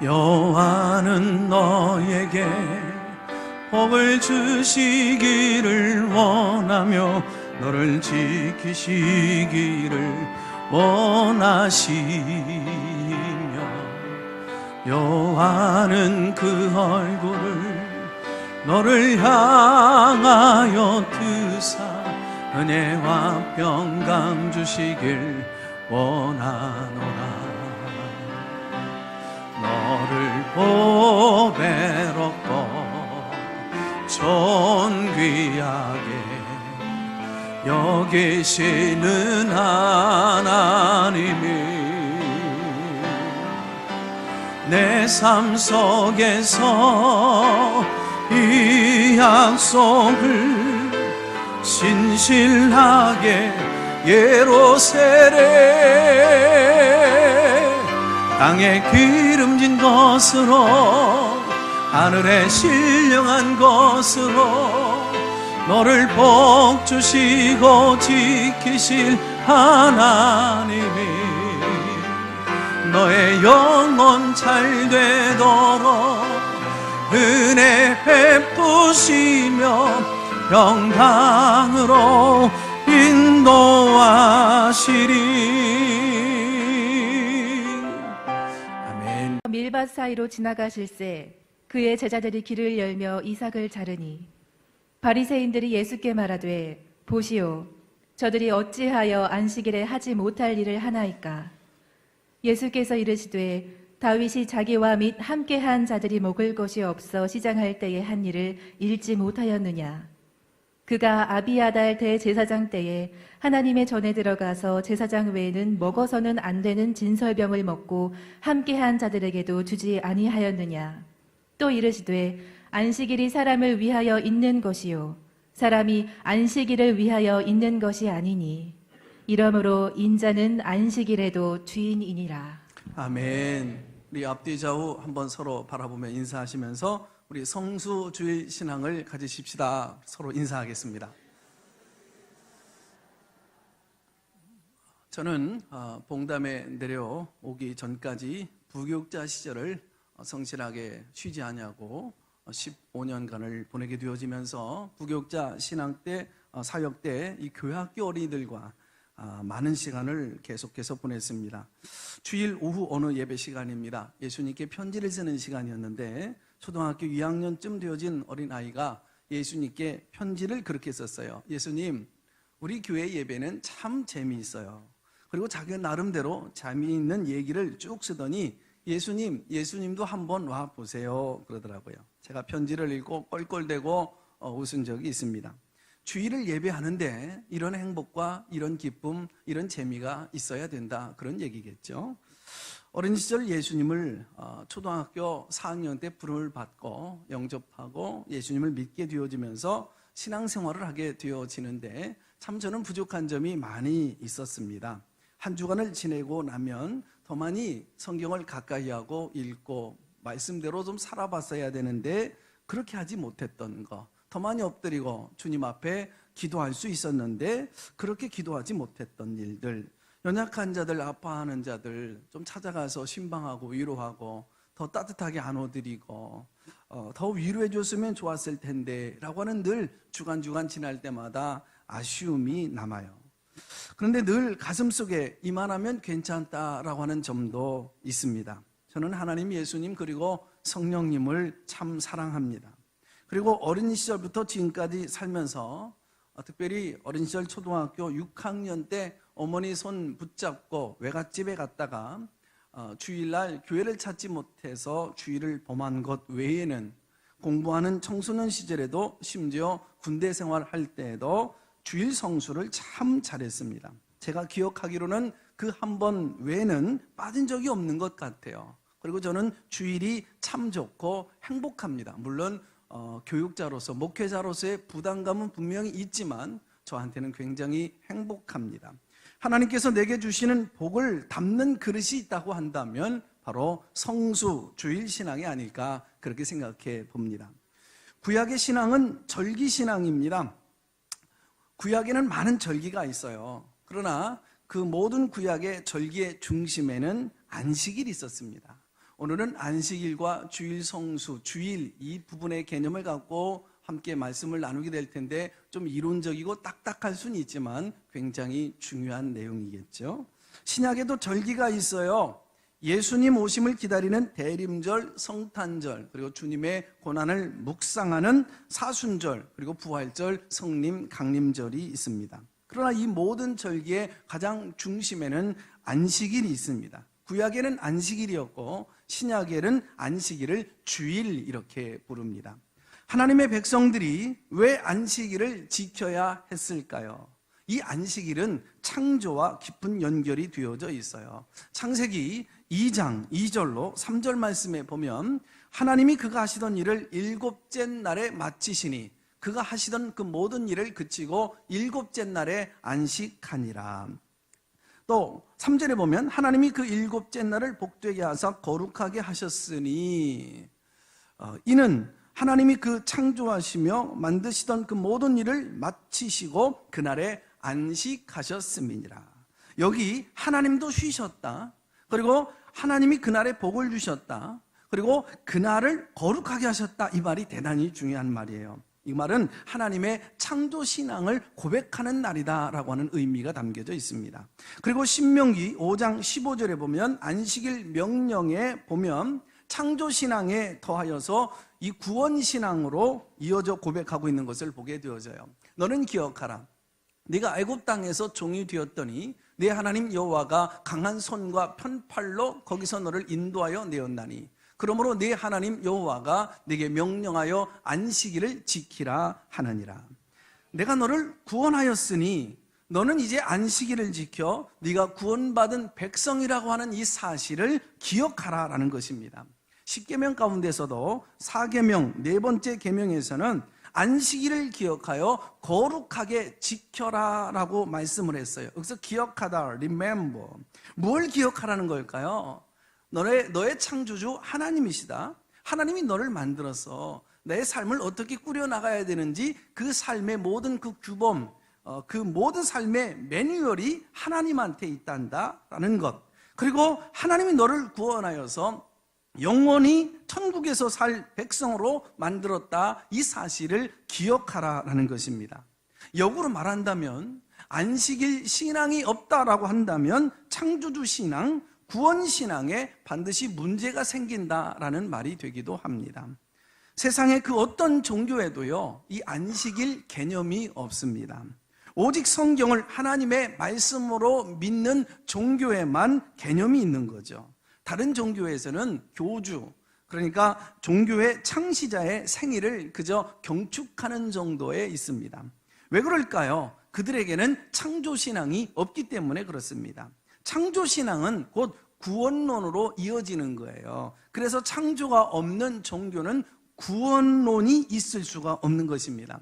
여호와는 너에게 복을 주시기를 원하며 너를 지키시기를 원하시며 여호와는 그 얼굴을 너를 향하여 드사 은혜와 평강 주시길 원하노라. 너를 보배롭고 존귀하게 여기시는 하나님이 내 삶 속에서 이 약속을 신실하게 예루살렘 땅에 기름진 것으로 하늘에 신령한 것으로 너를 복 주시고 지키실 하나님이 너의 영혼 잘 되도록 은혜 베푸시며 평강으로 인도하시리. 아멘. 밀밭 사이로 지나가실새 그의 제자들이 길을 열며 이삭을 자르니 바리새인들이 예수께 말하되 보시오 저들이 어찌하여 안식일에 하지 못할 일을 하나이까. 예수께서 이르시되 다윗이 자기와 및 함께한 자들이 먹을 것이 없어 시장할 때에 한 일을 잃지 못하였느냐. 그가 아비아달 대제사장 때에 하나님의 전에 들어가서 제사장 외에는 먹어서는 안 되는 진설병을 먹고 함께한 자들에게도 주지 아니하였느냐. 또 이르시되 안식일이 사람을 위하여 있는 것이요 사람이 안식일을 위하여 있는 것이 아니니 이러므로 인자는 안식일에도 주인이니라. 아멘. 우리 앞뒤 좌우 한번 서로 바라보며 인사하시면서 우리 성수주일 신앙을 가지십시다. 서로 인사하겠습니다. 저는 봉담에 내려오기 전까지 부교육자 시절을 성실하게 쉬지 아니하고 15년간을 보내게 되어지면서 부교육자 신앙 때, 사역 때 이 교회학교 어린이들과 많은 시간을 계속해서 보냈습니다. 주일 오후 어느 예배 시간입니다. 예수님께 편지를 쓰는 시간이었는데 초등학교 2학년쯤 되어진 어린아이가 예수님께 편지를 그렇게 썼어요. 예수님, 우리 교회 예배는 참 재미있어요. 그리고 자기 나름대로 재미있는 얘기를 쭉 쓰더니 예수님도 한번 와보세요 그러더라고요. 제가 편지를 읽고 껄껄대고 웃은 적이 있습니다. 주일을 예배하는데 이런 행복과 이런 기쁨, 이런 재미가 있어야 된다, 그런 얘기겠죠. 어린 시절 예수님을 초등학교 4학년 때 부름을 받고 영접하고 예수님을 믿게 되어지면서 신앙생활을 하게 되어지는데 참 저는 부족한 점이 많이 있었습니다. 한 주간을 지내고 나면 더 많이 성경을 가까이 하고 읽고 말씀대로 좀 살아봤어야 되는데 그렇게 하지 못했던 거, 더 많이 엎드리고 주님 앞에 기도할 수 있었는데 그렇게 기도하지 못했던 일들, 연약한 자들, 아파하는 자들 좀 찾아가서 신방하고 위로하고 더 따뜻하게 안아드리고 더 위로해 줬으면 좋았을 텐데 라고 하는 늘 주간 지날 때마다 아쉬움이 남아요. 그런데 늘 가슴속에 이만하면 괜찮다라고 하는 점도 있습니다. 저는 하나님, 예수님 그리고 성령님을 참 사랑합니다. 그리고 어린 시절부터 지금까지 살면서 특별히 어린 시절 초등학교 6학년 때 어머니 손 붙잡고 외갓집에 갔다가 주일날 교회를 찾지 못해서 주일을 범한 것 외에는 공부하는 청소년 시절에도 심지어 군대 생활할 때에도 주일 성수를 참 잘했습니다. 제가 기억하기로는 그 한 번 외에는 빠진 적이 없는 것 같아요. 그리고 저는 주일이 참 좋고 행복합니다. 물론 교육자로서, 목회자로서의 부담감은 분명히 있지만 저한테는 굉장히 행복합니다. 하나님께서 내게 주시는 복을 담는 그릇이 있다고 한다면 바로 성수, 주일 신앙이 아닐까 그렇게 생각해 봅니다. 구약의 신앙은 절기 신앙입니다. 구약에는 많은 절기가 있어요. 그러나 그 모든 구약의 절기의 중심에는 안식일이 있었습니다. 오늘은 안식일과 주일 성수, 주일 이 부분의 개념을 갖고 함께 말씀을 나누게 될 텐데 좀 이론적이고 딱딱할 수는 있지만 굉장히 중요한 내용이겠죠. 신약에도 절기가 있어요. 예수님 오심을 기다리는 대림절, 성탄절, 그리고 주님의 고난을 묵상하는 사순절, 그리고 부활절, 성림, 강림절이 있습니다. 그러나 이 모든 절기의 가장 중심에는 안식일이 있습니다. 구약에는 안식일이었고 신약에는 안식일을 주일 이렇게 부릅니다. 하나님의 백성들이 왜 안식일을 지켜야 했을까요? 이 안식일은 창조와 깊은 연결이 되어져 있어요. 창세기 2장 2절로 3절 말씀에 보면 하나님이 그가 하시던 일을 일곱째 날에 마치시니 그가 하시던 그 모든 일을 그치고 일곱째 날에 안식하니라. 또 3절에 보면 하나님이 그 일곱째 날을 복되게 하사 거룩하게 하셨으니 이는 하나님이 그 창조하시며 만드시던 그 모든 일을 마치시고 그날에 안식하셨음이니라. 여기 하나님도 쉬셨다. 그리고 하나님이 그날에 복을 주셨다. 그리고 그날을 거룩하게 하셨다. 이 말이 대단히 중요한 말이에요. 이 말은 하나님의 창조 신앙을 고백하는 날이다라고 하는 의미가 담겨져 있습니다. 그리고 신명기 5장 15절에 보면 안식일 명령에 보면 창조 신앙에 더하여서 이 구원 신앙으로 이어져 고백하고 있는 것을 보게 되어져요. 너는 기억하라. 네가 애굽 땅에서 종이 되었더니 네 하나님 여호와가 강한 손과 편팔로 거기서 너를 인도하여 내었나니 그러므로 네 하나님 여호와가 네게 명령하여 안식일을 지키라 하느니라. 내가 너를 구원하였으니 너는 이제 안식일을 지켜 네가 구원받은 백성이라고 하는 이 사실을 기억하라라는 것입니다. 10계명 가운데서도 4계명 네 번째 계명에서는 안식일을 기억하여 거룩하게 지켜라라고 말씀을 했어요. 여기서 기억하다, remember. 뭘 기억하라는 걸까요? 너의 창조주 하나님이시다. 하나님이 너를 만들어서 내 삶을 어떻게 꾸려나가야 되는지 그 삶의 모든 그 규범, 그 모든 삶의 매뉴얼이 하나님한테 있단다라는 것. 그리고 하나님이 너를 구원하여서 영원히 천국에서 살 백성으로 만들었다. 이 사실을 기억하라라는 것입니다. 역으로 말한다면 안식일 신앙이 없다라고 한다면 창조주 신앙, 구원 신앙에 반드시 문제가 생긴다라는 말이 되기도 합니다. 세상의 그 어떤 종교에도요, 이 안식일 개념이 없습니다. 오직 성경을 하나님의 말씀으로 믿는 종교에만 개념이 있는 거죠. 다른 종교에서는 교주, 그러니까 종교의 창시자의 생일을 그저 경축하는 정도에 있습니다. 왜 그럴까요? 그들에게는 창조신앙이 없기 때문에 그렇습니다. 창조신앙은 곧 구원론으로 이어지는 거예요. 그래서 창조가 없는 종교는 구원론이 있을 수가 없는 것입니다.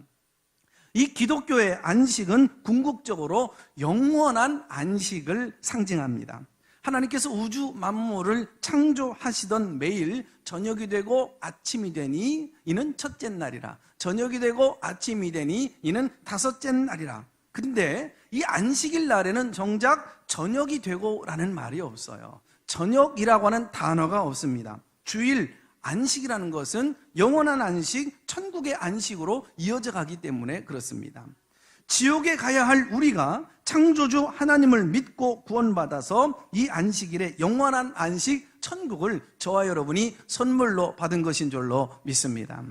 이 기독교의 안식은 궁극적으로 영원한 안식을 상징합니다. 하나님께서 우주 만물을 창조하시던 매일 저녁이 되고 아침이 되니 이는 첫째 날이라. 저녁이 되고 아침이 되니 이는 다섯째 날이라. 그런데 이 안식일 날에는 정작 저녁이 되고라는 말이 없어요. 저녁이라고 하는 단어가 없습니다. 주일, 안식이라는 것은 영원한 안식, 천국의 안식으로 이어져 가기 때문에 그렇습니다. 지옥에 가야 할 우리가 창조주 하나님을 믿고 구원받아서 이 안식일에 영원한 안식, 천국을 저와 여러분이 선물로 받은 것인 줄로 믿습니다.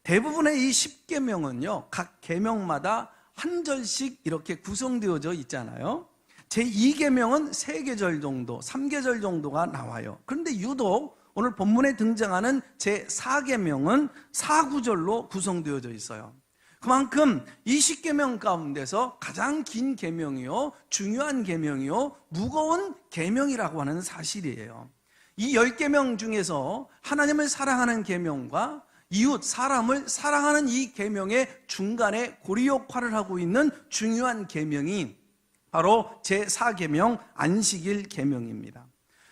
대부분의 이 10계명은요, 각 계명마다 한 절씩 이렇게 구성되어져 있잖아요. 제2계명은 3계절 정도, 3계절 정도가 나와요. 그런데 유독 오늘 본문에 등장하는 제4계명은 4구절로 구성되어져 있어요. 그만큼 이 10계명 가운데서 가장 긴 계명이요, 중요한 계명이요, 무거운 계명이라고 하는 사실이에요. 이 10계명 중에서 하나님을 사랑하는 계명과 이웃, 사람을 사랑하는 이 계명의 중간에 고리 역할을 하고 있는 중요한 계명이 바로 제4계명 안식일 계명입니다.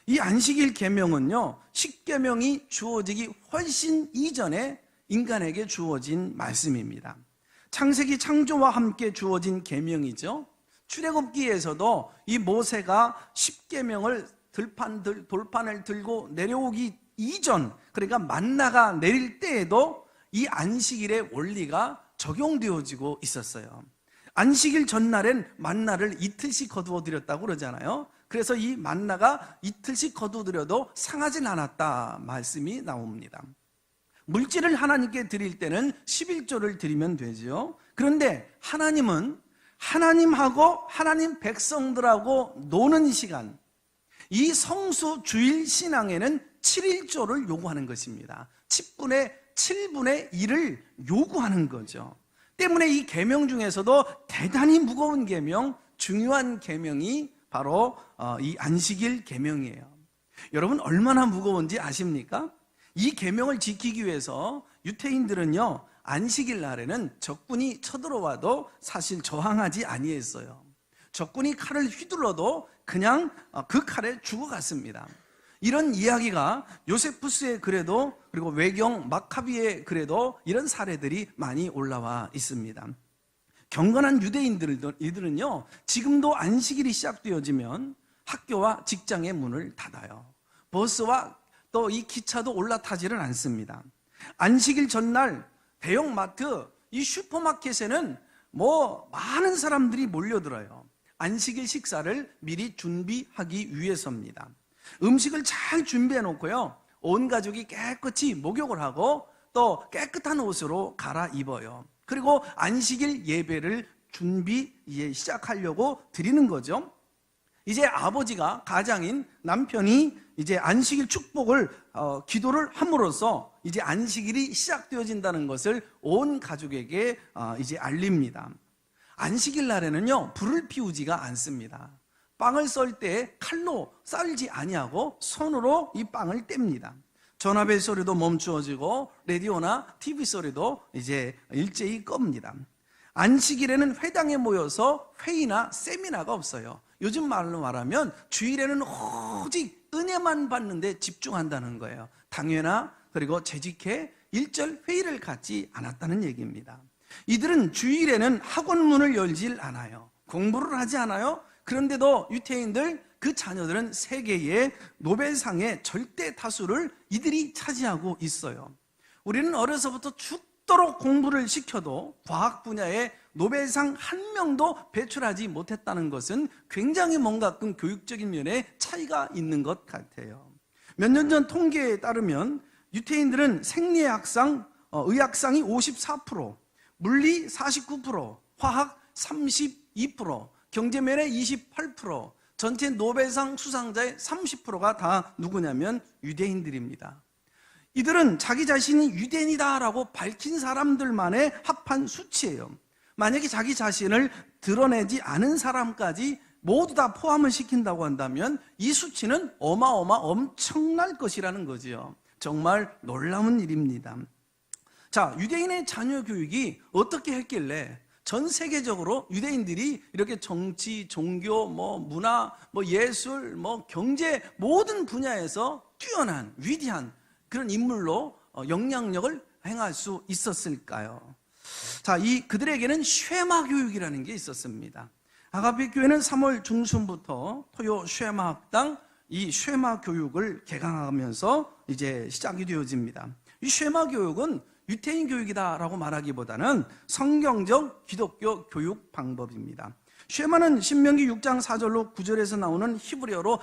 이 안식일 계명은요, 10계명이 주어지기 훨씬 이전에 인간에게 주어진 말씀입니다. 창세기 창조와 함께 주어진 계명이죠. 출애굽기에서도 이 모세가 10계명을 돌판을 들고 내려오기 이전, 그러니까 만나가 내릴 때에도 이 안식일의 원리가 적용되어지고 있었어요. 안식일 전날엔 만나를 이틀씩 거두어 드렸다고 그러잖아요. 그래서 이 만나가 이틀씩 거두어 드려도 상하진 않았다 말씀이 나옵니다. 물질을 하나님께 드릴 때는 11조를 드리면 되죠. 그런데 하나님은 하나님하고 하나님 백성들하고 노는 시간, 이 성수 주일 신앙에는 7일조를 요구하는 것입니다. 10분의 7분의 1을 요구하는 거죠. 때문에 이 계명 중에서도 대단히 무거운 계명, 중요한 계명이 바로 이 안식일 계명이에요. 여러분 얼마나 무거운지 아십니까? 이 계명을 지키기 위해서 유태인들은요, 안식일 날에는 적군이 쳐들어와도 사실 저항하지 아니했어요. 적군이 칼을 휘둘러도 그냥 그 칼에 죽어갔습니다. 이런 이야기가 요세푸스의 글에도, 그리고 외경 마카비의 글에도 이런 사례들이 많이 올라와 있습니다. 경건한 유대인들은요, 지금도 안식일이 시작되어지면 학교와 직장의 문을 닫아요. 버스와 또 이 기차도 올라타지를 않습니다. 안식일 전날 대형마트, 이 슈퍼마켓에는 많은 사람들이 몰려들어요. 안식일 식사를 미리 준비하기 위해서입니다. 음식을 잘 준비해 놓고요, 온 가족이 깨끗이 목욕을 하고 또 깨끗한 옷으로 갈아입어요. 그리고 안식일 예배를 시작하려고 드리는 거죠. 이제 아버지가, 가장인 남편이 이제 안식일 축복을 기도를 함으로써 이제 안식일이 시작되어진다는 것을 온 가족에게 이제 알립니다. 안식일 날에는요, 불을 피우지가 않습니다. 빵을 썰 때 칼로 썰지 아니하고 손으로 이 빵을 뗍니다. 전화벨 소리도 멈추어지고 라디오나 TV 소리도 이제 일제히 끕니다. 안식일에는 회당에 모여서 회의나 세미나가 없어요. 요즘 말로 말하면 주일에는 오직 은혜만 받는 데 집중한다는 거예요. 당회나 그리고 재직회, 일절 회의를 갖지 않았다는 얘기입니다. 이들은 주일에는 학원문을 열질 않아요. 공부를 하지 않아요. 그런데도 유태인들, 그 자녀들은 세계의 노벨상의 절대 다수를 이들이 차지하고 있어요. 우리는 어려서부터 죽도록 공부를 시켜도 과학 분야에 노벨상 한 명도 배출하지 못했다는 것은 굉장히 뭔가 교육적인 면에 차이가 있는 것 같아요. 몇 년 전 통계에 따르면 유태인들은 생리학상, 의학상이 54%, 물리 49%, 화학 32%, 경제면에 28%, 전체 노벨상 수상자의 30%가 다 누구냐면 유대인들입니다. 이들은 자기 자신이 유대인이다라고 밝힌 사람들만의 합한 수치예요. 만약에 자기 자신을 드러내지 않은 사람까지 모두 다 포함을 시킨다고 한다면 이 수치는 엄청날 것이라는 거지요. 정말 놀라운 일입니다. 자, 유대인의 자녀 교육이 어떻게 했길래 전 세계적으로 유대인들이 이렇게 정치, 종교, 문화, 예술, 경제 모든 분야에서 뛰어난 위대한 그런 인물로 영향력을 행할 수 있었을까요? 자, 그들에게는 쉐마 교육이라는 게 있었습니다. 아가페 교회는 3월 중순부터 토요 쉐마 학당, 이 쉐마 교육을 개강하면서 이제 시작이 되어집니다. 이 쉐마 교육은 유태인 교육이다라고 말하기보다는 성경적 기독교 교육 방법입니다. 쉐마는 신명기 6장 4절로 9절에서 나오는 히브리어로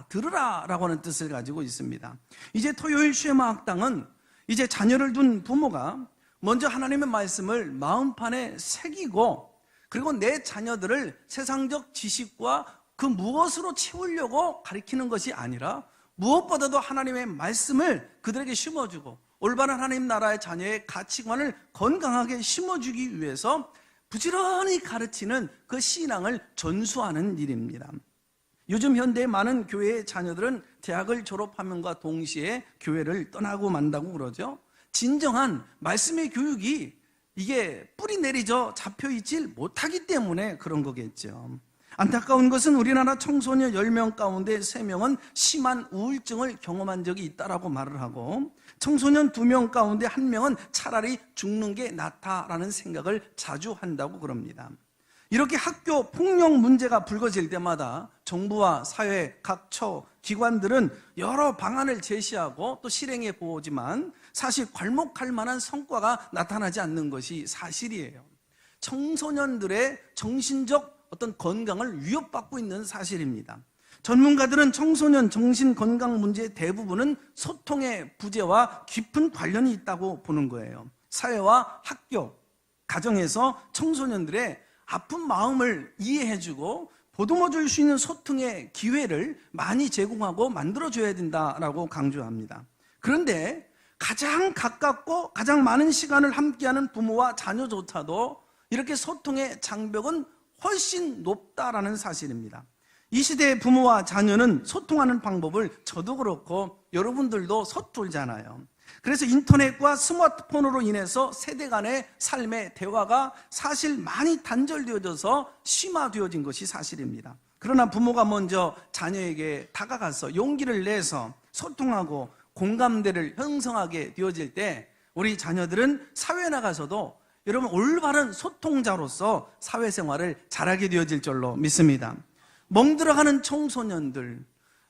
들으라라고 하는 뜻을 가지고 있습니다. 이제 토요일 쉐마 학당은 이제 자녀를 둔 부모가 먼저 하나님의 말씀을 마음판에 새기고, 그리고 내 자녀들을 세상적 지식과 그 무엇으로 채우려고 가르치는 것이 아니라 무엇보다도 하나님의 말씀을 그들에게 심어주고 올바른 하나님 나라의 자녀의 가치관을 건강하게 심어주기 위해서 부지런히 가르치는 그 신앙을 전수하는 일입니다. 요즘 현대의 많은 교회의 자녀들은 대학을 졸업하면과 동시에 교회를 떠나고 만다고 그러죠. 진정한 말씀의 교육이 이게 뿌리 내리져 잡혀있질 못하기 때문에 그런 거겠죠. 안타까운 것은 우리나라 청소년 10명 가운데 3명은 심한 우울증을 경험한 적이 있다라고 말을 하고, 청소년 2명 가운데 1명은 차라리 죽는 게 낫다라는 생각을 자주 한다고 그럽니다. 이렇게 학교 폭력 문제가 불거질 때마다 정부와 사회, 각 처, 기관들은 여러 방안을 제시하고 또 실행해 보지만 사실 괄목할 만한 성과가 나타나지 않는 것이 사실이에요. 청소년들의 정신적 어떤 건강을 위협받고 있는 사실입니다. 전문가들은 청소년 정신건강 문제의 대부분은 소통의 부재와 깊은 관련이 있다고 보는 거예요. 사회와 학교, 가정에서 청소년들의 아픈 마음을 이해해주고 보듬어줄 수 있는 소통의 기회를 많이 제공하고 만들어줘야 된다라고 강조합니다. 그런데 가장 가깝고 가장 많은 시간을 함께하는 부모와 자녀조차도 이렇게 소통의 장벽은 훨씬 높다라는 사실입니다. 이 시대의 부모와 자녀는 소통하는 방법을 저도 그렇고 여러분들도 서툴잖아요. 그래서 인터넷과 스마트폰으로 인해서 세대 간의 삶의 대화가 사실 많이 단절되어져서 심화되어진 것이 사실입니다. 그러나 부모가 먼저 자녀에게 다가가서 용기를 내서 소통하고 공감대를 형성하게 되어질 때 우리 자녀들은 사회에 나가서도 여러분 올바른 소통자로서 사회생활을 잘하게 되어질 줄로 믿습니다. 멍들어가는 청소년들,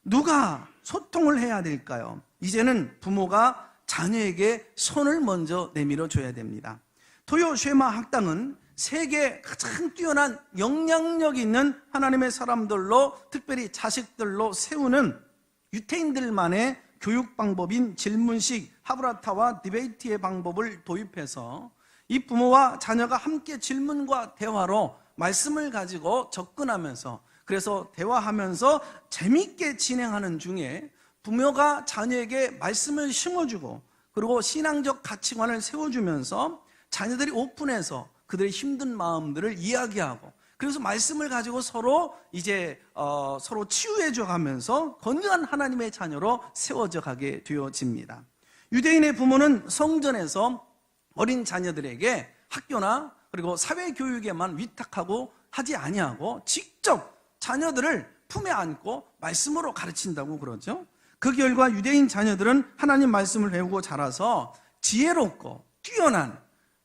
누가 소통을 해야 될까요? 이제는 부모가 자녀에게 손을 먼저 내밀어 줘야 됩니다. 토요 쉐마 학당은 세계에 가장 뛰어난 영향력 있는 하나님의 사람들로, 특별히 자식들로 세우는 유태인들만의 교육 방법인 질문식 하브라타와 디베이트의 방법을 도입해서 이 부모와 자녀가 함께 질문과 대화로 말씀을 가지고 접근하면서, 그래서 대화하면서 재미있게 진행하는 중에 부모가 자녀에게 말씀을 심어주고 그리고 신앙적 가치관을 세워주면서 자녀들이 오픈해서 그들의 힘든 마음들을 이야기하고, 그래서 말씀을 가지고 서로 서로 치유해줘 가면서 건강한 하나님의 자녀로 세워져 가게 되어집니다. 유대인의 부모는 성전에서 어린 자녀들에게 학교나 그리고 사회교육에만 위탁하고 하지 아니하고 직접 자녀들을 품에 안고 말씀으로 가르친다고 그러죠. 그 결과 유대인 자녀들은 하나님 말씀을 배우고 자라서 지혜롭고 뛰어난,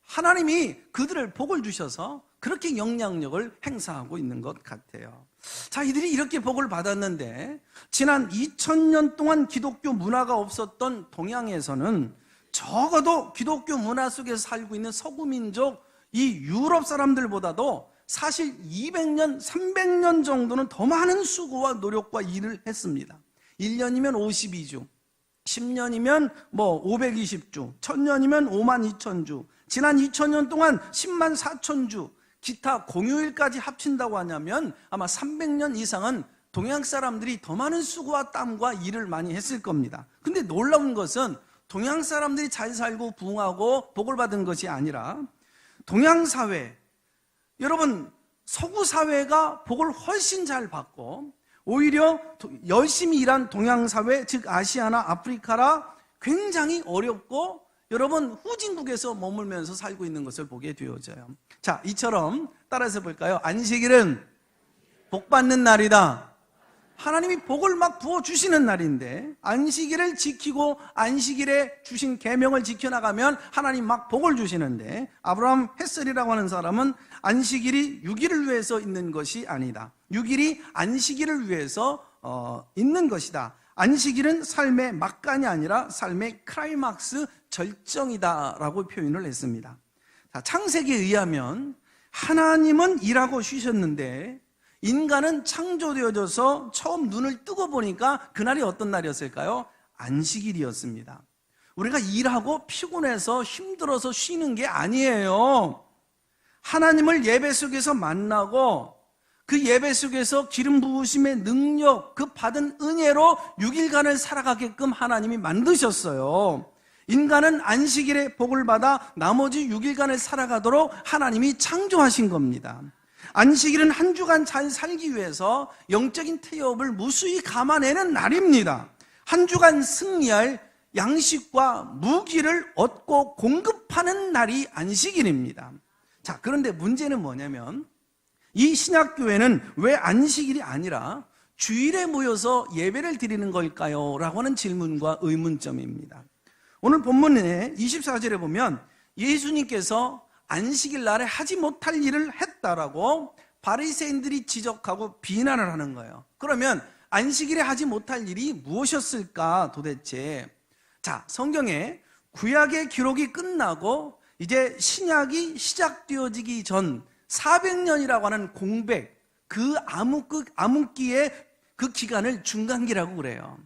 하나님이 그들을 복을 주셔서 그렇게 영향력을 행사하고 있는 것 같아요. 자, 이들이 이렇게 복을 받았는데 지난 2000년 동안 기독교 문화가 없었던 동양에서는 적어도 기독교 문화 속에서 살고 있는 서구 민족, 이 유럽 사람들보다도 사실 200년, 300년 정도는 더 많은 수고와 노력과 일을 했습니다. 1년이면 52주, 10년이면 520주, 1000년이면 52,000주, 지난 2000년 동안 10만 4천주, 기타 공휴일까지 합친다고 하냐면 아마 300년 이상은 동양 사람들이 더 많은 수고와 땀과 일을 많이 했을 겁니다. 근데 놀라운 것은 동양 사람들이 잘 살고 부흥하고 복을 받은 것이 아니라 동양 사회, 여러분 서구 사회가 복을 훨씬 잘 받고 오히려 열심히 일한 동양 사회, 즉 아시아나 아프리카라 굉장히 어렵고 여러분 후진국에서 머물면서 살고 있는 것을 보게 되어져요. 자, 이처럼 따라서 볼까요? 안식일은 복 받는 날이다. 하나님이 복을 막 부어주시는 날인데 안식일을 지키고 안식일에 주신 계명을 지켜나가면 하나님 막 복을 주시는데, 아브라함 햇셀이라고 하는 사람은 안식일이 6일을 위해서 있는 것이 아니다. 6일이 안식일을 위해서 있는 것이다. 안식일은 삶의 막간이 아니라 삶의 클라이막스, 절정이다라고 표현을 했습니다. 자, 창세기에 의하면 하나님은 일하고 쉬셨는데 인간은 창조되어져서 처음 눈을 뜨고 보니까 그날이 어떤 날이었을까요? 안식일이었습니다. 우리가 일하고 피곤해서 힘들어서 쉬는 게 아니에요. 하나님을 예배 속에서 만나고 그 예배 속에서 기름 부으심의 능력, 그 받은 은혜로 6일간을 살아가게끔 하나님이 만드셨어요. 인간은 안식일에 복을 받아 나머지 6일간을 살아가도록 하나님이 창조하신 겁니다. 안식일은 한 주간 잘 살기 위해서 영적인 태엽을 무수히 감아내는 날입니다. 한 주간 승리할 양식과 무기를 얻고 공급하는 날이 안식일입니다. 자, 그런데 문제는 뭐냐면 이 신약교회는 왜 안식일이 아니라 주일에 모여서 예배를 드리는 걸까요? 라고 하는 질문과 의문점입니다. 오늘 본문의 24절에 보면 예수님께서 안식일 날에 하지 못할 일을 했다라고 바리새인들이 지적하고 비난을 하는 거예요. 그러면 안식일에 하지 못할 일이 무엇이었을까 도대체? 자, 성경에 구약의 기록이 끝나고 이제 신약이 시작되어지기 전 400년이라고 하는 공백, 그 암흑기의 그 기간을 중간기라고 그래요.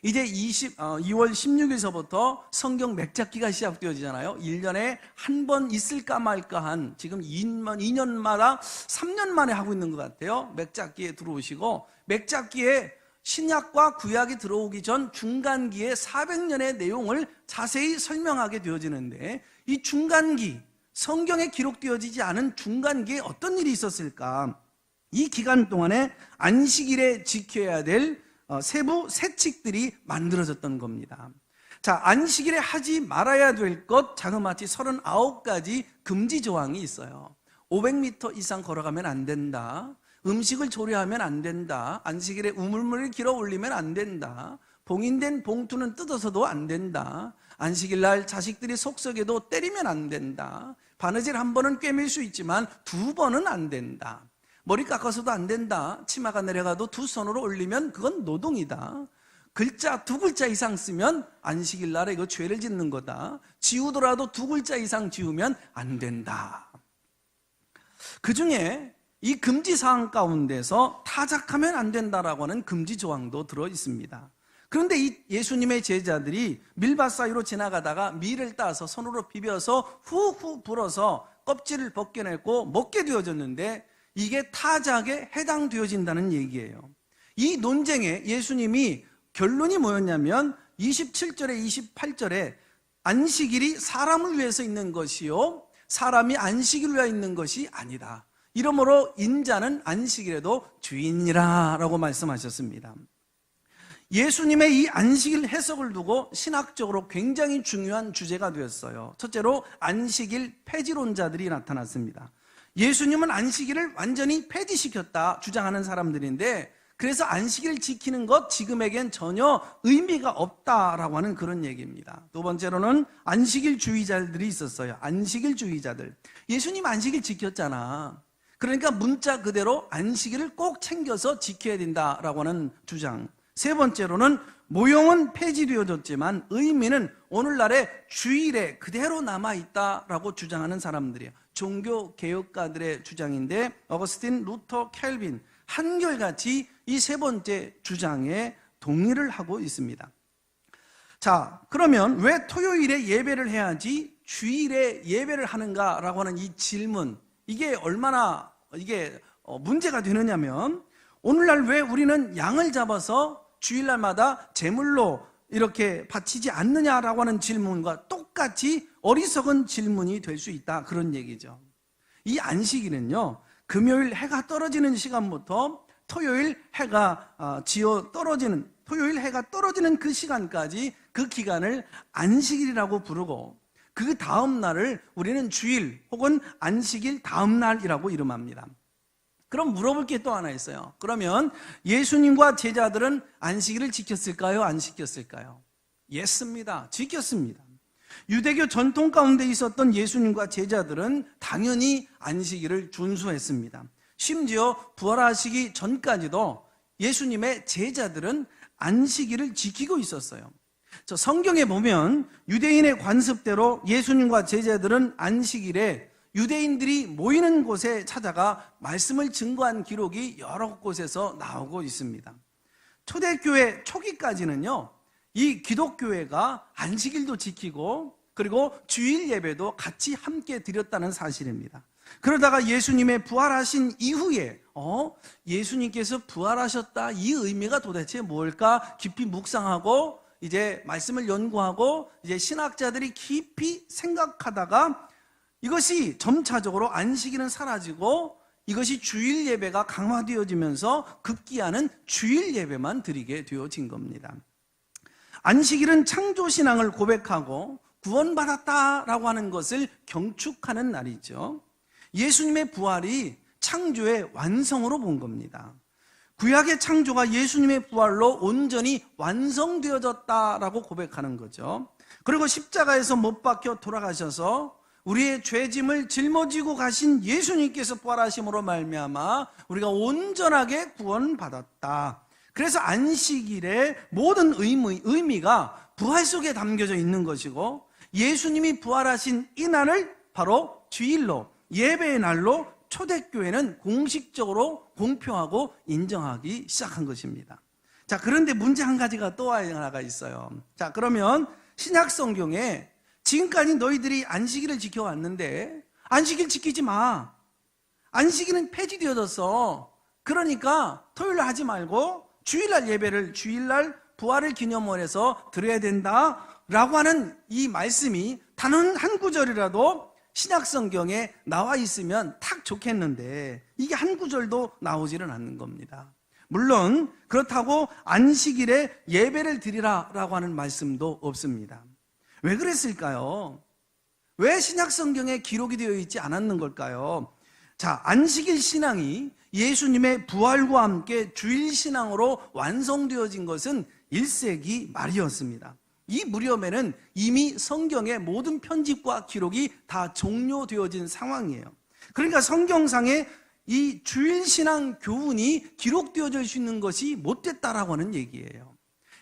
이제 2월 16일서부터 성경 맥잡기가 시작되어지잖아요. 1년에 한 번 있을까 말까 한, 지금 2년마다 3년 만에 하고 있는 것 같아요. 맥잡기에 들어오시고, 맥잡기에 신약과 구약이 들어오기 전 중간기의 400년의 내용을 자세히 설명하게 되어지는데, 이 중간기, 성경에 기록되어지지 않은 중간기에 어떤 일이 있었을까? 이 기간 동안에 안식일에 지켜야 될 세부 세칙들이 만들어졌던 겁니다. 자, 안식일에 하지 말아야 될 것 자그마치 39가지 금지 조항이 있어요. 500m 이상 걸어가면 안 된다. 음식을 조리하면 안 된다. 안식일에 우물물을 길어 올리면 안 된다. 봉인된 봉투는 뜯어서도 안 된다. 안식일 날 자식들이 속썩여도 때리면 안 된다. 바느질 한 번은 꿰맬 수 있지만 2번은 안 된다. 머리 깎아서도 안 된다. 치마가 내려가도 2 손으로 올리면 그건 노동이다. 글자 2글자 이상 쓰면 안식일 날에 이거 죄를 짓는 거다. 지우더라도 2글자 이상 지우면 안 된다. 그 중에 이 금지 사항 가운데서 타작하면 안 된다라고 하는 금지 조항도 들어 있습니다. 그런데 이 예수님의 제자들이 밀밭 사이로 지나가다가 밀을 따서 손으로 비벼서 후후 불어서 껍질을 벗겨내고 먹게 되어졌는데, 이게 타작에 해당되어진다는 얘기예요. 이 논쟁에 예수님이 결론이 뭐였냐면 27절에 28절에 안식일이 사람을 위해서 있는 것이요 사람이 안식일을 위하여 있는 것이 아니다. 이러므로 인자는 안식일에도 주인이라 라고 말씀하셨습니다. 예수님의 이 안식일 해석을 두고 신학적으로 굉장히 중요한 주제가 되었어요. 첫째로 안식일 폐지론자들이 나타났습니다. 예수님은 안식일을 완전히 폐지시켰다 주장하는 사람들인데, 그래서 안식일을 지키는 것 지금에겐 전혀 의미가 없다라고 하는 그런 얘기입니다. 두 번째로는 안식일주의자들이 있었어요. 안식일주의자들. 예수님 안식일 지켰잖아. 그러니까 문자 그대로 안식일을 꼭 챙겨서 지켜야 된다라고 하는 주장. 세 번째로는 모형은 폐지되어졌지만 의미는 오늘날의 주일에 그대로 남아있다라고 주장하는 사람들이에요. 종교개혁가들의 주장인데, 어거스틴, 루터, 켈빈 한결같이 이 세 번째 주장에 동의를 하고 있습니다. 자, 그러면 왜 토요일에 예배를 해야지 주일에 예배를 하는가라고 하는 이 질문, 이게 얼마나 문제가 되느냐면, 오늘날 왜 우리는 양을 잡아서 주일날마다 제물로 이렇게 바치지 않느냐라고 하는 질문과 똑같이 어리석은 질문이 될 수 있다, 그런 얘기죠. 이 안식일은요, 금요일 해가 떨어지는 시간부터 토요일 해가 떨어지는 그 시간까지 그 기간을 안식일이라고 부르고, 그 다음 날을 우리는 주일 혹은 안식일 다음 날이라고 이름합니다. 그럼 물어볼 게 또 하나 있어요. 그러면 예수님과 제자들은 안식일을 지켰을까요? 안 지켰을까요? 예스입니다. 지켰습니다. 유대교 전통 가운데 있었던 예수님과 제자들은 당연히 안식일을 준수했습니다. 심지어 부활하시기 전까지도 예수님의 제자들은 안식일을 지키고 있었어요. 저 성경에 보면 유대인의 관습대로 예수님과 제자들은 안식일에 유대인들이 모이는 곳에 찾아가 말씀을 증거한 기록이 여러 곳에서 나오고 있습니다. 초대교회 초기까지는요, 이 기독교회가 안식일도 지키고 그리고 주일 예배도 같이 함께 드렸다는 사실입니다. 그러다가 예수님의 부활하신 이후에 예수님께서 부활하셨다, 이 의미가 도대체 뭘까 깊이 묵상하고 이제 말씀을 연구하고 이제 신학자들이 깊이 생각하다가 이것이 점차적으로 안식일은 사라지고 이것이 주일 예배가 강화되어지면서 급기야는 주일 예배만 드리게 되어진 겁니다. 안식일은 창조신앙을 고백하고 구원받았다라고 하는 것을 경축하는 날이죠. 예수님의 부활이 창조의 완성으로 본 겁니다. 구약의 창조가 예수님의 부활로 온전히 완성되어졌다라고 고백하는 거죠. 그리고 십자가에서 못 박혀 돌아가셔서 우리의 죄짐을 짊어지고 가신 예수님께서 부활하심으로 말미암아 우리가 온전하게 구원받았다. 그래서 안식일의 모든 의미가 부활 속에 담겨져 있는 것이고, 예수님이 부활하신 이 날을 바로 주일로, 예배의 날로 초대교회는 공식적으로 공표하고 인정하기 시작한 것입니다. 자, 그런데 문제 한 가지가 또 하나가 있어요. 자, 그러면 신약 성경에 지금까지 너희들이 안식일을 지켜왔는데 안식일 지키지 마. 안식일은 폐지되어졌어. 그러니까 토요일 하지 말고 주일날 예배를, 주일날 부활을 기념을 해서 드려야 된다라고 하는 이 말씀이 단 한 구절이라도 신약 성경에 나와 있으면 탁 좋겠는데 이게 한 구절도 나오지는 않는 겁니다. 물론 그렇다고 안식일에 예배를 드리라라고 하는 말씀도 없습니다. 왜 그랬을까요? 왜 신약 성경에 기록이 되어 있지 않았는 걸까요? 자, 안식일 신앙이 예수님의 부활과 함께 주일 신앙으로 완성되어진 것은 1세기 말이었습니다. 이 무렵에는 이미 성경의 모든 편집과 기록이 다 종료되어진 상황이에요. 그러니까 성경상에 이 주일 신앙 교훈이 기록되어질 수 있는 것이 못됐다라고 하는 얘기예요.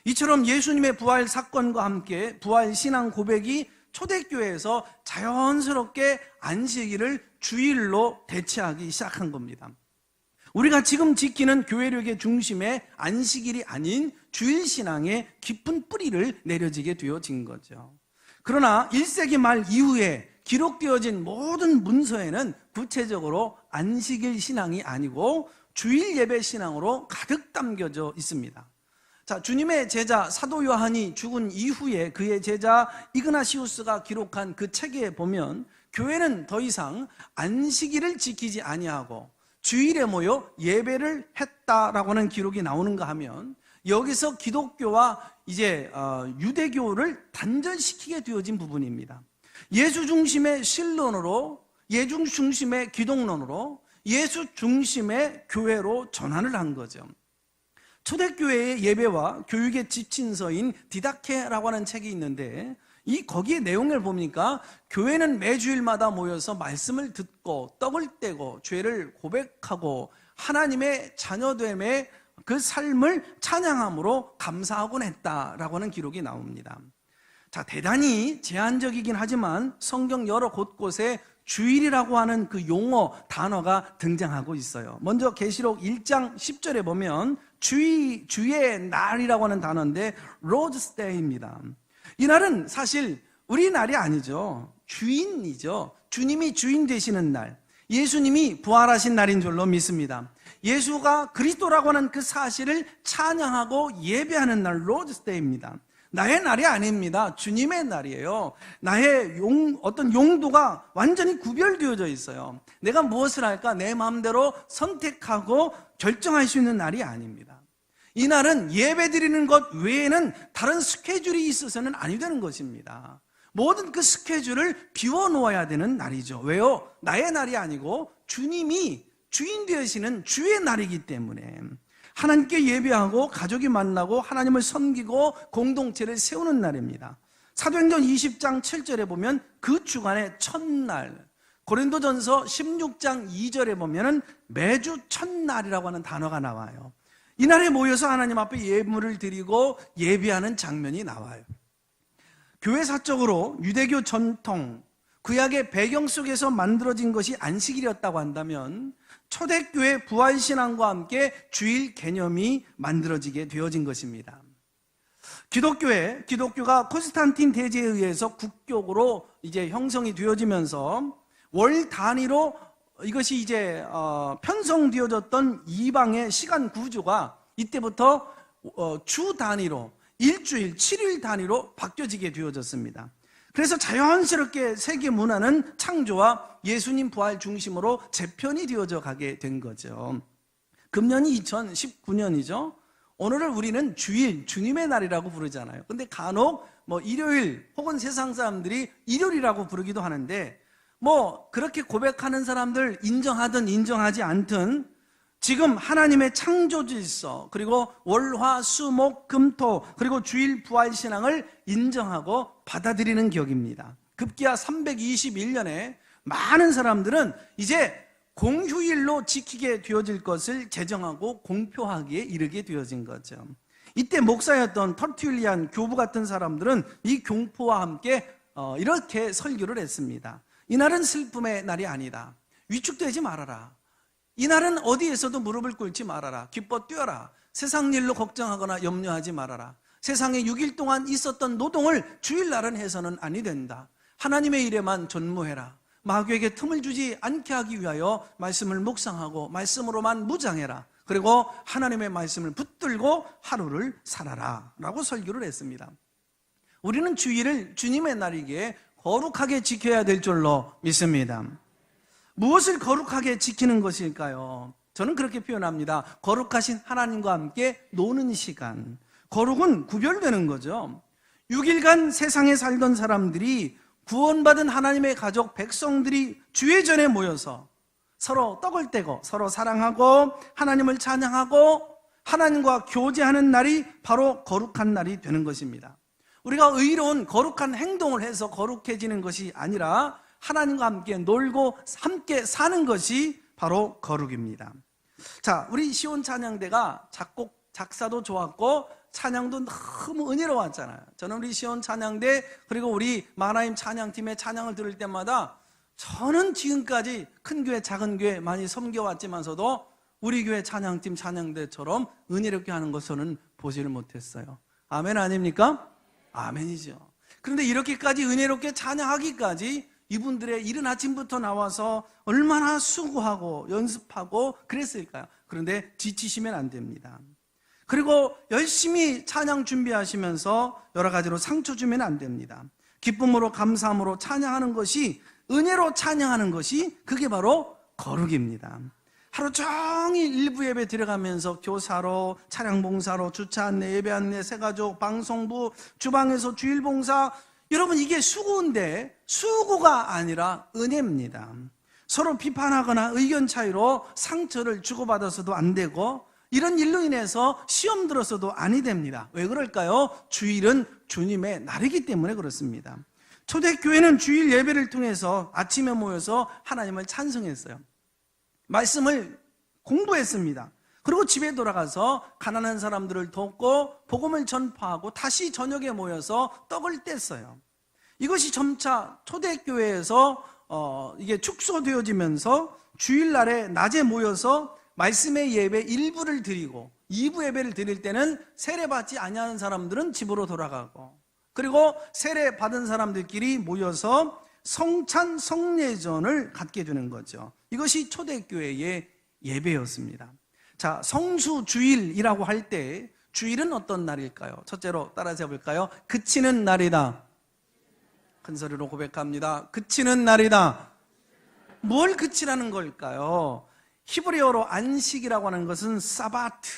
이처럼 예수님의 부활 사건과 함께 부활 신앙 고백이 초대교회에서 자연스럽게 안식일을 주일로 대체하기 시작한 겁니다. 우리가 지금 지키는 교회력의 중심에 안식일이 아닌 주일신앙의 깊은 뿌리를 내려지게 되어진 거죠. 그러나 1세기 말 이후에 기록되어진 모든 문서에는 구체적으로 안식일 신앙이 아니고 주일 예배 신앙으로 가득 담겨져 있습니다. 자, 주님의 제자 사도 요한이 죽은 이후에 그의 제자 이그나시우스가 기록한 그 책에 보면 교회는 더 이상 안식일을 지키지 아니하고 주일에 모여 예배를 했다라고 하는 기록이 나오는가 하면 여기서 기독교와 이제 유대교를 단절시키게 되어진 부분입니다. 예수 중심의 신론으로, 예수 중심의 기독론으로, 예수 중심의 교회로 전환을 한 거죠. 초대교회의 예배와 교육의 지침서인 디다케라고 하는 책이 있는데 거기에 내용을 보니까 교회는 매주일마다 모여서 말씀을 듣고 떡을 떼고 죄를 고백하고 하나님의 자녀됨의 그 삶을 찬양함으로 감사하곤 했다라고 하는 기록이 나옵니다. 자, 대단히 제한적이긴 하지만 성경 여러 곳곳에 주일이라고 하는 그 용어, 단어가 등장하고 있어요. 먼저 계시록 1장 10절에 보면 주의 날이라고 하는 단어인데 Lord's Day입니다. 이 날은 사실 우리 날이 아니죠. 주인이죠. 주님이 주인 되시는 날, 예수님이 부활하신 날인 줄로 믿습니다. 예수가 그리스도라고 하는 그 사실을 찬양하고 예배하는 날, Lord's Day입니다. 나의 날이 아닙니다. 주님의 날이에요. 나의 어떤 용도가 완전히 구별되어져 있어요. 내가 무엇을 할까 내 마음대로 선택하고 결정할 수 있는 날이 아닙니다. 이 날은 예배 드리는 것 외에는 다른 스케줄이 있어서는 아니 되는 것입니다. 모든 그 스케줄을 비워놓아야 되는 날이죠. 왜요? 나의 날이 아니고 주님이 주인 되시는 주의 날이기 때문에 하나님께 예배하고 가족이 만나고 하나님을 섬기고 공동체를 세우는 날입니다. 사도행전 20장 7절에 보면 그 주간의 첫날, 고린도전서 16장 2절에 보면 매주 첫날이라고 하는 단어가 나와요. 이 날에 모여서 하나님 앞에 예물을 드리고 예배하는 장면이 나와요. 교회사적으로 유대교 전통, 구약의 배경 속에서 만들어진 것이 안식일이었다고 한다면 초대교회 부활신앙과 함께 주일 개념이 만들어지게 되어진 것입니다. 기독교가 콘스탄틴 대제에 의해서 국교로 이제 형성이 되어지면서 월 단위로 이것이 이제 편성되어졌던 이방의 시간 구조가 이때부터 주 단위로 일주일, 7일 단위로 바뀌어지게 되어졌습니다. 그래서 자연스럽게 세계 문화는 창조와 예수님 부활 중심으로 재편이 되어져 가게 된 거죠. 금년이 2019년이죠. 오늘을 우리는 주일, 주님의 날이라고 부르잖아요. 근데 간혹 일요일 혹은 세상 사람들이 일요일이라고 부르기도 하는데 그렇게 고백하는 사람들 인정하든 인정하지 않든 지금 하나님의 창조 질서, 그리고 월화 수목 금토, 그리고 주일 부활 신앙을 인정하고 받아들이는 격입니다. 급기야 321년에 많은 사람들은 이제 공휴일로 지키게 되어질 것을 제정하고 공표하기에 이르게 되어진 거죠. 이때 목사였던 터튠리안 교부 같은 사람들은 이 공포와 함께 이렇게 설교를 했습니다. 이날은 슬픔의 날이 아니다. 위축되지 말아라. 이날은 어디에서도 무릎을 꿇지 말아라. 기뻐 뛰어라. 세상 일로 걱정하거나 염려하지 말아라. 세상에 6일 동안 있었던 노동을 주일날은 해서는 아니 된다. 하나님의 일에만 전무해라. 마귀에게 틈을 주지 않게 하기 위하여 말씀을 묵상하고 말씀으로만 무장해라. 그리고 하나님의 말씀을 붙들고 하루를 살아라 라고 설교를 했습니다. 우리는 주일을 주님의 날이기에 거룩하게 지켜야 될 줄로 믿습니다. 무엇을 거룩하게 지키는 것일까요? 저는 그렇게 표현합니다. 거룩하신 하나님과 함께 노는 시간. 거룩은 구별되는 거죠. 6일간 세상에 살던 사람들이 구원받은 하나님의 가족 백성들이 주의 전에 모여서 서로 떡을 떼고 서로 사랑하고 하나님을 찬양하고 하나님과 교제하는 날이 바로 거룩한 날이 되는 것입니다. 우리가 의로운 거룩한 행동을 해서 거룩해지는 것이 아니라 하나님과 함께 놀고 함께 사는 것이 바로 거룩입니다. 자, 우리 시온 찬양대가 작사도 좋았고 찬양도 너무 은혜로웠잖아요. 저는 우리 시온 찬양대 그리고 우리 마나임 찬양팀의 찬양을 들을 때마다 저는 지금까지 큰 교회 작은 교회 많이 섬겨왔지만서도 우리 교회 찬양팀 찬양대처럼 은혜롭게 하는 것은 보지를 못했어요. 아멘 아닙니까? 아멘이죠. 그런데 이렇게까지 은혜롭게 찬양하기까지 이분들의 이른 아침부터 나와서 얼마나 수고하고 연습하고 그랬을까요? 그런데 지치시면 안 됩니다. 그리고 열심히 찬양 준비하시면서 여러 가지로 상처 주면 안 됩니다. 기쁨으로 감사함으로 찬양하는 것이, 은혜로 찬양하는 것이 그게 바로 거룩입니다. 하루 종일 일부 예배 들어가면서 교사로, 차량 봉사로, 주차 안내, 예배 안내, 새가족, 방송부, 주방에서 주일 봉사, 여러분 이게 수고인데 수고가 아니라 은혜입니다. 서로 비판하거나 의견 차이로 상처를 주고받아서도 안 되고 이런 일로 인해서 시험 들어서도 아니 됩니다. 왜 그럴까요? 주일은 주님의 날이기 때문에 그렇습니다. 초대교회는 주일 예배를 통해서 아침에 모여서 하나님을 찬송했어요. 말씀을 공부했습니다. 그리고 집에 돌아가서 가난한 사람들을 돕고 복음을 전파하고 다시 저녁에 모여서 떡을 뗐어요. 이것이 점차 초대교회에서 이게 축소되어지면서 주일날에 낮에 모여서 말씀의 예배 1부를 드리고 2부 예배를 드릴 때는 세례받지 아니하는 사람들은 집으로 돌아가고, 그리고 세례받은 사람들끼리 모여서 성찬 성례전을 갖게 되는 거죠. 이것이 초대교회의 예배였습니다. 자, 성수주일이라고 할 때 주일은 어떤 날일까요? 첫째로 따라서 해볼까요? 그치는 날이다. 큰 소리로 고백합니다. 그치는 날이다. 뭘 그치라는 걸까요? 히브리어로 안식이라고 하는 것은 사바트,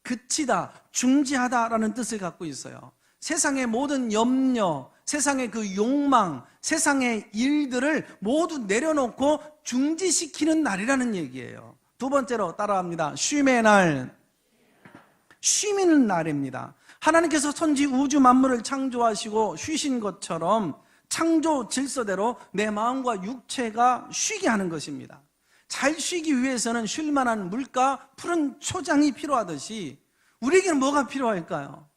그치다, 중지하다라는 뜻을 갖고 있어요. 세상의 모든 염려, 세상의 그 욕망, 세상의 일들을 모두 내려놓고 중지시키는 날이라는 얘기예요. 두 번째로 따라합니다. 쉼의 날. 쉬는 날입니다. 하나님께서 천지 우주 만물을 창조하시고 쉬신 것처럼 창조 질서대로 내 마음과 육체가 쉬게 하는 것입니다. 잘 쉬기 위해서는 쉴 만한 물가, 푸른 초장이 필요하듯이 우리에게는 뭐가 필요할까요?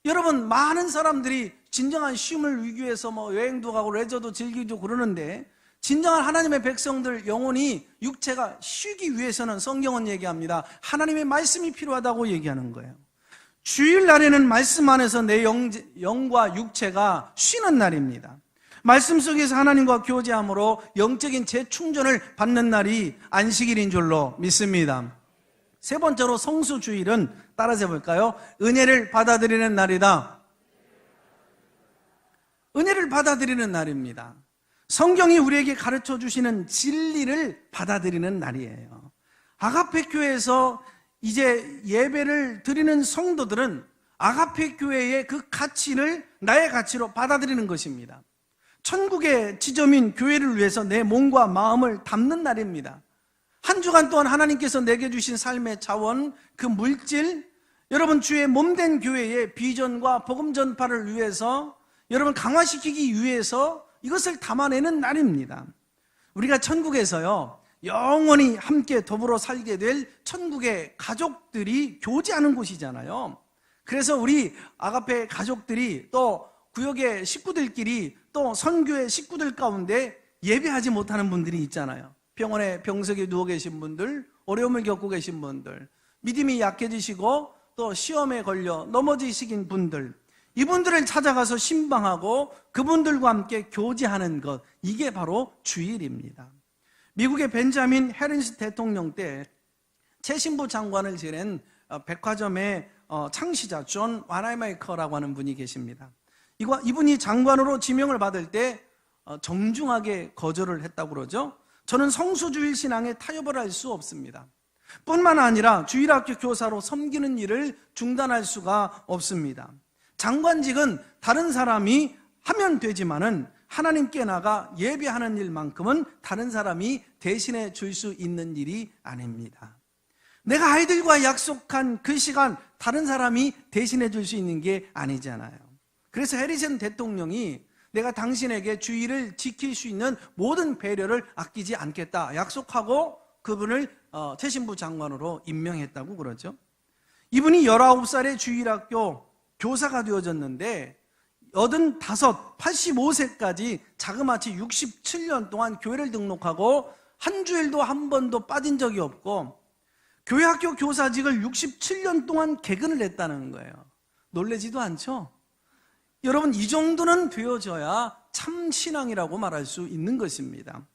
여러분, 많은 사람들이 진정한 쉼을 위해서 여행도 가고 레저도 즐기고 그러는데, 진정한 하나님의 백성들 영혼이 육체가 쉬기 위해서는 성경은 얘기합니다. 하나님의 말씀이 필요하다고 얘기하는 거예요. 주일날에는 말씀 안에서 내 영과 육체가 쉬는 날입니다. 말씀 속에서 하나님과 교제함으로 영적인 재충전을 받는 날이 안식일인 줄로 믿습니다. 세 번째로 성수주일은 따라서 해볼까요? 은혜를 받아들이는 날이다. 은혜를 받아들이는 날입니다. 성경이 우리에게 가르쳐 주시는 진리를 받아들이는 날이에요. 아가페 교회에서 이제 예배를 드리는 성도들은 아가페 교회의 그 가치를 나의 가치로 받아들이는 것입니다. 천국의 지점인 교회를 위해서 내 몸과 마음을 담는 날입니다. 한 주간 동안 하나님께서 내게 주신 삶의 자원, 그 물질, 여러분 주의 몸된 교회의 비전과 복음 전파를 위해서, 여러분 강화시키기 위해서 이것을 담아내는 날입니다. 우리가 천국에서요, 영원히 함께 더불어 살게 될 천국의 가족들이 교제하는 곳이잖아요. 그래서 우리 아가페 가족들이 또 구역의 식구들끼리 또 선교의 식구들 가운데 예배하지 못하는 분들이 있잖아요. 병원에 병석에 누워 계신 분들, 어려움을 겪고 계신 분들, 믿음이 약해지시고 또 시험에 걸려 넘어지신 분들, 이분들을 찾아가서 신방하고 그분들과 함께 교제하는 것, 이게 바로 주일입니다. 미국의 벤자민 해리스 대통령 때 최신부 장관을 지낸 백화점의 창시자 존 와나이메이커라고 하는 분이 계십니다. 이분이 장관으로 지명을 받을 때 정중하게 거절을 했다고 그러죠. 저는 성수주일 신앙에 타협을 할 수 없습니다. 뿐만 아니라 주일학교 교사로 섬기는 일을 중단할 수가 없습니다. 장관직은 다른 사람이 하면 되지만은 하나님께 나가 예배하는 일만큼은 다른 사람이 대신해 줄 수 있는 일이 아닙니다. 내가 아이들과 약속한 그 시간 다른 사람이 대신해 줄 수 있는 게 아니잖아요. 그래서 해리슨 대통령이 내가 당신에게 주일을 지킬 수 있는 모든 배려를 아끼지 않겠다 약속하고 그분을 최신부 장관으로 임명했다고 그러죠. 이분이 19살에 주일학교 교사가 되어졌는데 85세까지 자그마치 67년 동안 교회를 등록하고 한 주일도 한 번도 빠진 적이 없고 교회학교 교사직을 67년 동안 개근을 했다는 거예요. 놀라지도 않죠? 여러분, 이 정도는 되어져야 참 신앙이라고 말할 수 있는 것입니다.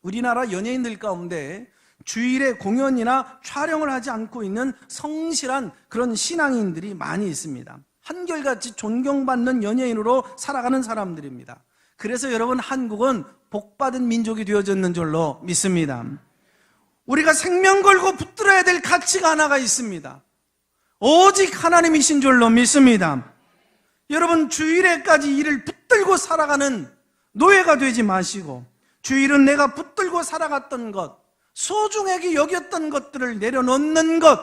우리나라 연예인들 가운데 주일에 공연이나 촬영을 하지 않고 있는 성실한 그런 신앙인들이 많이 있습니다. 한결같이 존경받는 연예인으로 살아가는 사람들입니다. 그래서 여러분, 한국은 복받은 민족이 되어졌는 줄로 믿습니다. 우리가 생명 걸고 붙들어야 될 가치가 하나가 있습니다. 오직 하나님이신 줄로 믿습니다. 여러분, 주일에까지 이를 붙들고 살아가는 노예가 되지 마시고 주일은 내가 붙들고 살아갔던 것, 소중하게 여겼던 것들을 내려놓는 것,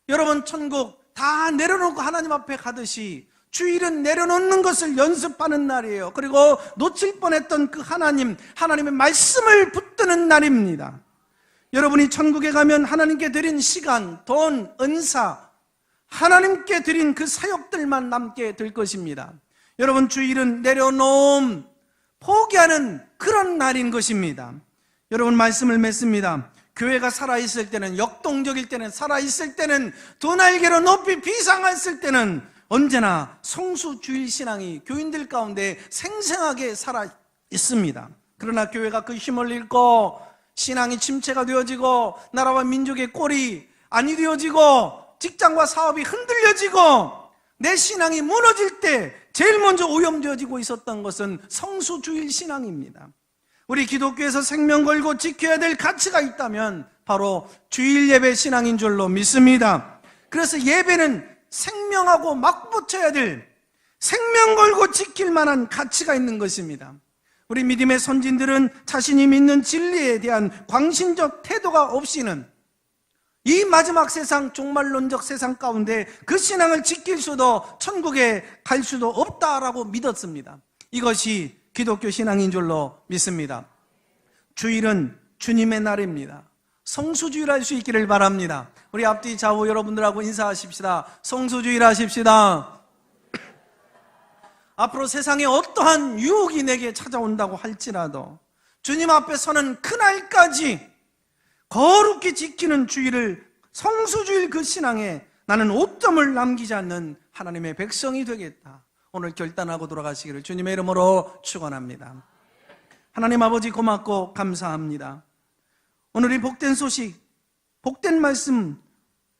여러분 천국 다 내려놓고 하나님 앞에 가듯이 주일은 내려놓는 것을 연습하는 날이에요. 그리고 놓칠 뻔했던 그 하나님의 말씀을 붙드는 날입니다. 여러분이 천국에 가면 하나님께 드린 시간, 돈, 은사, 하나님께 드린 그 사역들만 남게 될 것입니다. 여러분, 주일은 내려놓음, 포기하는 그런 날인 것입니다. 여러분, 말씀을 맺습니다. 교회가 살아있을 때는, 역동적일 때는, 살아있을 때는, 두 날개로 높이 비상했을 때는 언제나 성수주일 신앙이 교인들 가운데 생생하게 살아있습니다. 그러나 교회가 그 힘을 잃고 신앙이 침체가 되어지고 나라와 민족의 꼴이 아니 되어지고 직장과 사업이 흔들려지고 내 신앙이 무너질 때 제일 먼저 오염되어지고 있었던 것은 성수주일 신앙입니다. 우리 기독교에서 생명 걸고 지켜야 될 가치가 있다면 바로 주일 예배 신앙인 줄로 믿습니다. 그래서 예배는 생명하고 맞붙여야 될, 생명 걸고 지킬 만한 가치가 있는 것입니다. 우리 믿음의 선진들은 자신이 믿는 진리에 대한 광신적 태도가 없이는 이 마지막 세상, 종말론적 세상 가운데 그 신앙을 지킬 수도 천국에 갈 수도 없다라고 믿었습니다. 이것이 기독교 신앙인 줄로 믿습니다. 주일은 주님의 날입니다. 성수주일 할 수 있기를 바랍니다. 우리 앞뒤 좌우 여러분들하고 인사하십시다. 성수주일 하십시다. 앞으로 세상에 어떠한 유혹이 내게 찾아온다고 할지라도 주님 앞에 서는 그날까지 거룩히 지키는 주일을, 성수주일 그 신앙에 나는 오점을 남기지 않는 하나님의 백성이 되겠다, 오늘 결단하고 돌아가시기를 주님의 이름으로 축원합니다. 하나님 아버지, 고맙고 감사합니다. 오늘 이 복된 소식, 복된 말씀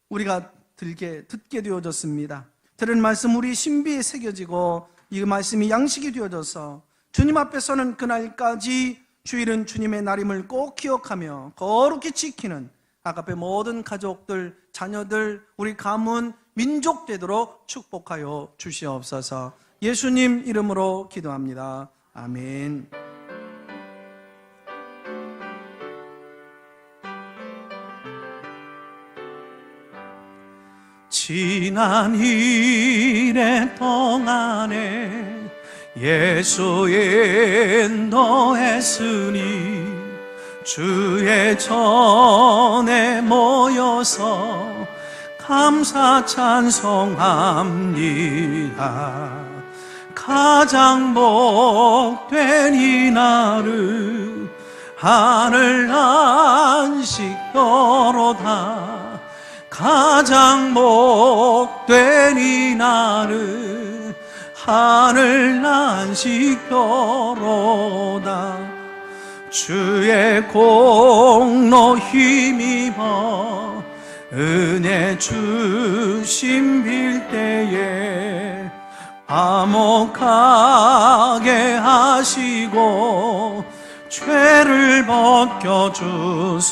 우리가 듣게 되어졌습니다. 들은 말씀 우리 신비에 새겨지고 이 말씀이 양식이 되어져서 주님 앞에 서는 그날까지 주일은 주님의 날임을 꼭 기억하며 거룩히 지키는 아가페 모든 가족들, 자녀들, 우리 가문, 민족 되도록 축복하여 주시옵소서. 예수님 이름으로 기도합니다. 아멘. 지난 일의 동안에 예수 인도했으니 주의 전에 모여서 감사 찬송합니다. 가장 복된 이날은 하늘 안식도로다. 가장 복된 이날은 하늘 안식도로다. 주의 공로 힘입어 은혜 주심 빌 때에 화목하게 하시고 죄를 벗겨주소서.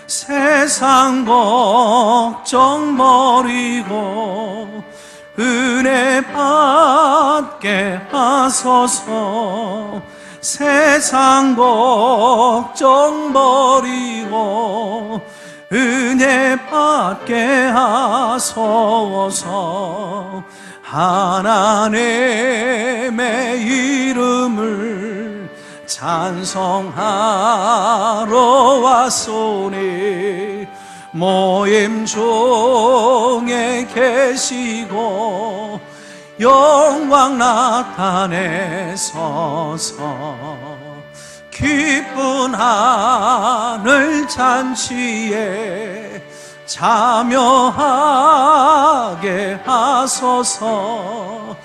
세상 걱정 버리고 은혜 받게 하소서. 세상 걱정 버리고 은혜 받게 하소서. 하나님의 이름을 찬송하러 왔소니 모임 중에 계시고 영광 나타내소서. 기쁜 하늘 잔치에 참여하게 하소서.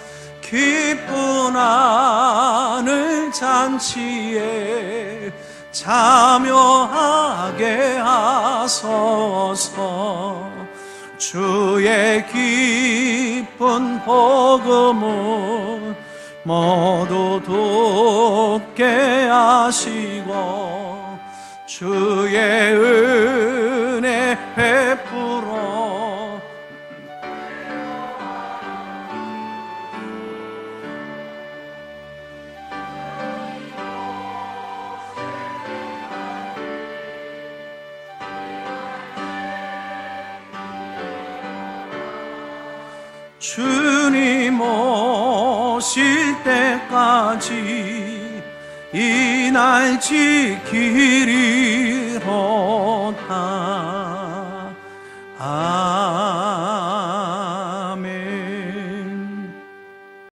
기쁜 하늘 잔치에 참여하게 하소서. 주의 기쁜 복음을 모두 듣게 하시고 주의 은혜 베풀어 주님 오실 때까지 이 날 지키리로다.